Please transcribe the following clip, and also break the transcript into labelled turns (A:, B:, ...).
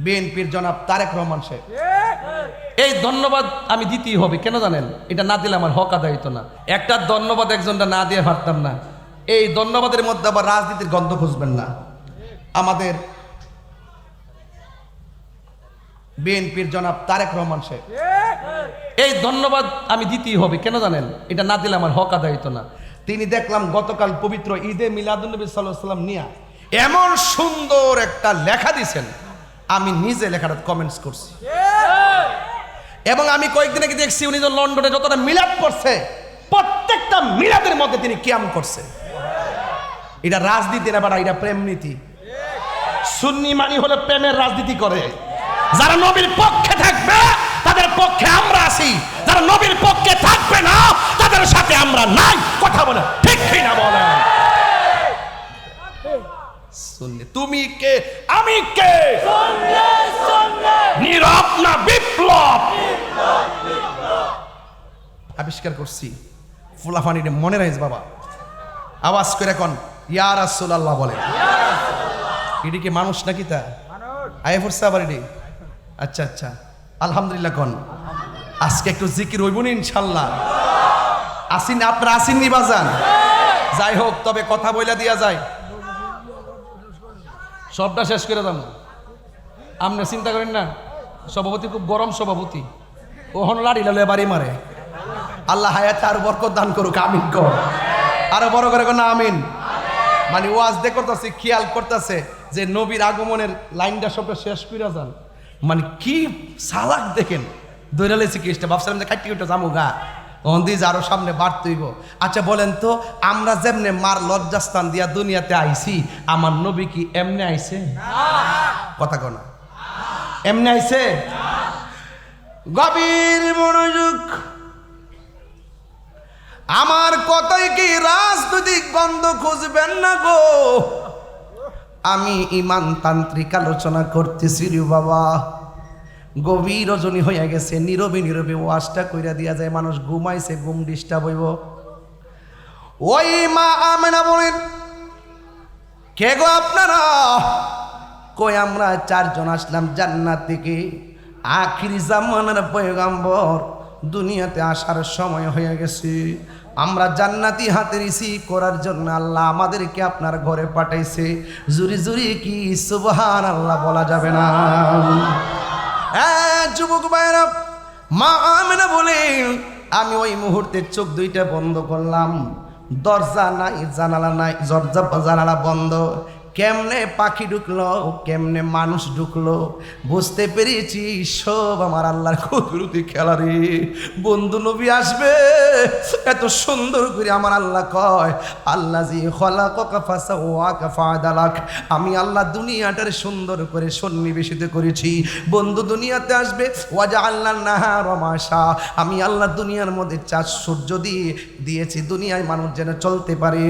A: বিএনপির জনাব তারেক রহমান সাহেব। এই ধন্যবাদ আমি দিতেই হবে, কেন জানেন? এটা না দিলে আমার হক আদায় হতো না। একটা ধন্যবাদ একজনটা না দিয়ে পারতাম না। এই ধন্যবাদের মধ্যে আবার রাজনীতির গন্ধ খুঁজবেন না। আমাদের বিএনপির জনাব তারেক রহমান সাহেব। এই ধন্যবাদ আমি দিতেই হবে, কেন জানেন? এটা না দিলে আমার হক আদায় হতো না। তিনি দেখলাম গতকাল পবিত্র ঈদে মিলাদুন্নবী সাল্লাল্লাহু আলাইহি ওয়াসাল্লাম নিয়ে এমন সুন্দর একটা লেখা দিয়েছেন, আমি নিজে লেখাটা কমেন্টস করছি। এবং আমি কয়েকদিন আগে দেখছি উনি লন্ডনে যতটা মিলাদ করছে, প্রত্যেকটা মিলাদের মধ্যে তিনি কিয়াম করছে। এটা রাজনীতি না, বাড়া এটা প্রেম নীতি। সুন্নি মানি হলে প্রেমের রাজনীতি করে। যারা নবীর পক্ষে থাকবে তাদের পক্ষে আমরা আছি, যারা নবীর পক্ষে থাকবে না তাদের সাথে আমরা নাই। কথা বলে ঠিক না বলেন? সুন্নি তুমি কে আমি কে? নীরব না বিপ্লব? আবিষ্কার করছি। ফুলাফানির মনে রাইজ বাবা, আওয়াজ করে কোন ইয়া রাসূলুল্লাহ বলে। এটি কি মানুষ নাকি? তা আয় ফুরসা আবার এটি। আচ্ছা আচ্ছা, আলহামদুলিল্লাহ কোন। আজকে একটু জিকির হইব না ইনশাল্লাহ। আসিন আপনারা আসিননি বাজান? যাই হোক, তবে কথা বইলা দিয়া যায়, সবটা শেষ করে দাম। আপনি চিন্তা করেন না, সভাপতি খুব গরম সভাপতি, ওহন লাড়ি লালে বাড়ি মারে। আল্লাহ হায়াতে আর বরকত দান করুক, আমিন কর। আরো বড় করে না আমিন। মানে ওয়াজ দে করতেছে, খেয়াল করতেছে যে নবীর আগমনের লাইনটা সবটা শেষ করে যান। মানে কি সালাক দেখেন, দৈরালেছি কেসটা ভাবছিলাম যে কাটি উঠে যাবো গা, অন্দিজ আরো সামনে বাড়তেইব। আচ্ছা বলেন তো, আমরা যেমনে মার লজ্জাস্থান দিয়া দুনিয়াতে আইছি, আমার নবী কি এমনি আইছে? কথা কো না, এমনি আইছে? গভীর মনোযোগ। আমার কথাই কি রাজনৈতিক গন্ধ খুঁজবেন না গো? আমি ইমান তান্ত্রিক আলোচনা করতেছি রে বাবা। গভীর রজনী হয়ে গেছে, নীরবে নীরবে ওয়াজটা কইরা দিয়া যায়, মানুষ ঘুমাইছে, ঘুম ডিস্টার্ব হইব। ওই মা আমেনা বলেন, কে গো আপনারা? কই আমরা চারজন আসলাম জান্নাত থেকে। আখির জামানার পয়গম্বর দুনিয়াতে আসার সময় হয়ে গেছে। আমরা জান্নাতি হাতে রিসিভ করার জন্য আল্লাহ আমাদেরকে আপনার ঘরে পাঠাইছে। জুরি জুরি কি সুবহানাল্লাহ বলা যাবে না? যুবক ভাইরা, মা আমেনা বলেন, আমি ওই মুহূর্তে চোখ দুইটা বন্ধ করলাম। দরজা নাই, জানালা নাই, জানালা বন্ধ। কেমনে পাখি ঢুকলো, কেমনে মানুষ ঢুকলো, বুঝতে পেরেছি সব আমার আল্লাহর কুদরতি খেলা রে। বন্ধু নবী আসবে, এত সুন্দর করে আমার আল্লাহ কয়, আল্লাযী খালাকাকা ফাসাওয়াকা ফাআদালাক। আমি আল্লাহ দুনিয়াটার সুন্দর করে সন্নিবেশিত করেছি। বন্ধু দুনিয়াতে আসবে, ওয়াজআলনা নাহারা মাশা। আমি আল্লাহ দুনিয়ার মধ্যে চাঁদ সূর্য দিয়েছি দুনিয়ায় মানুষ যেন চলতে পারে।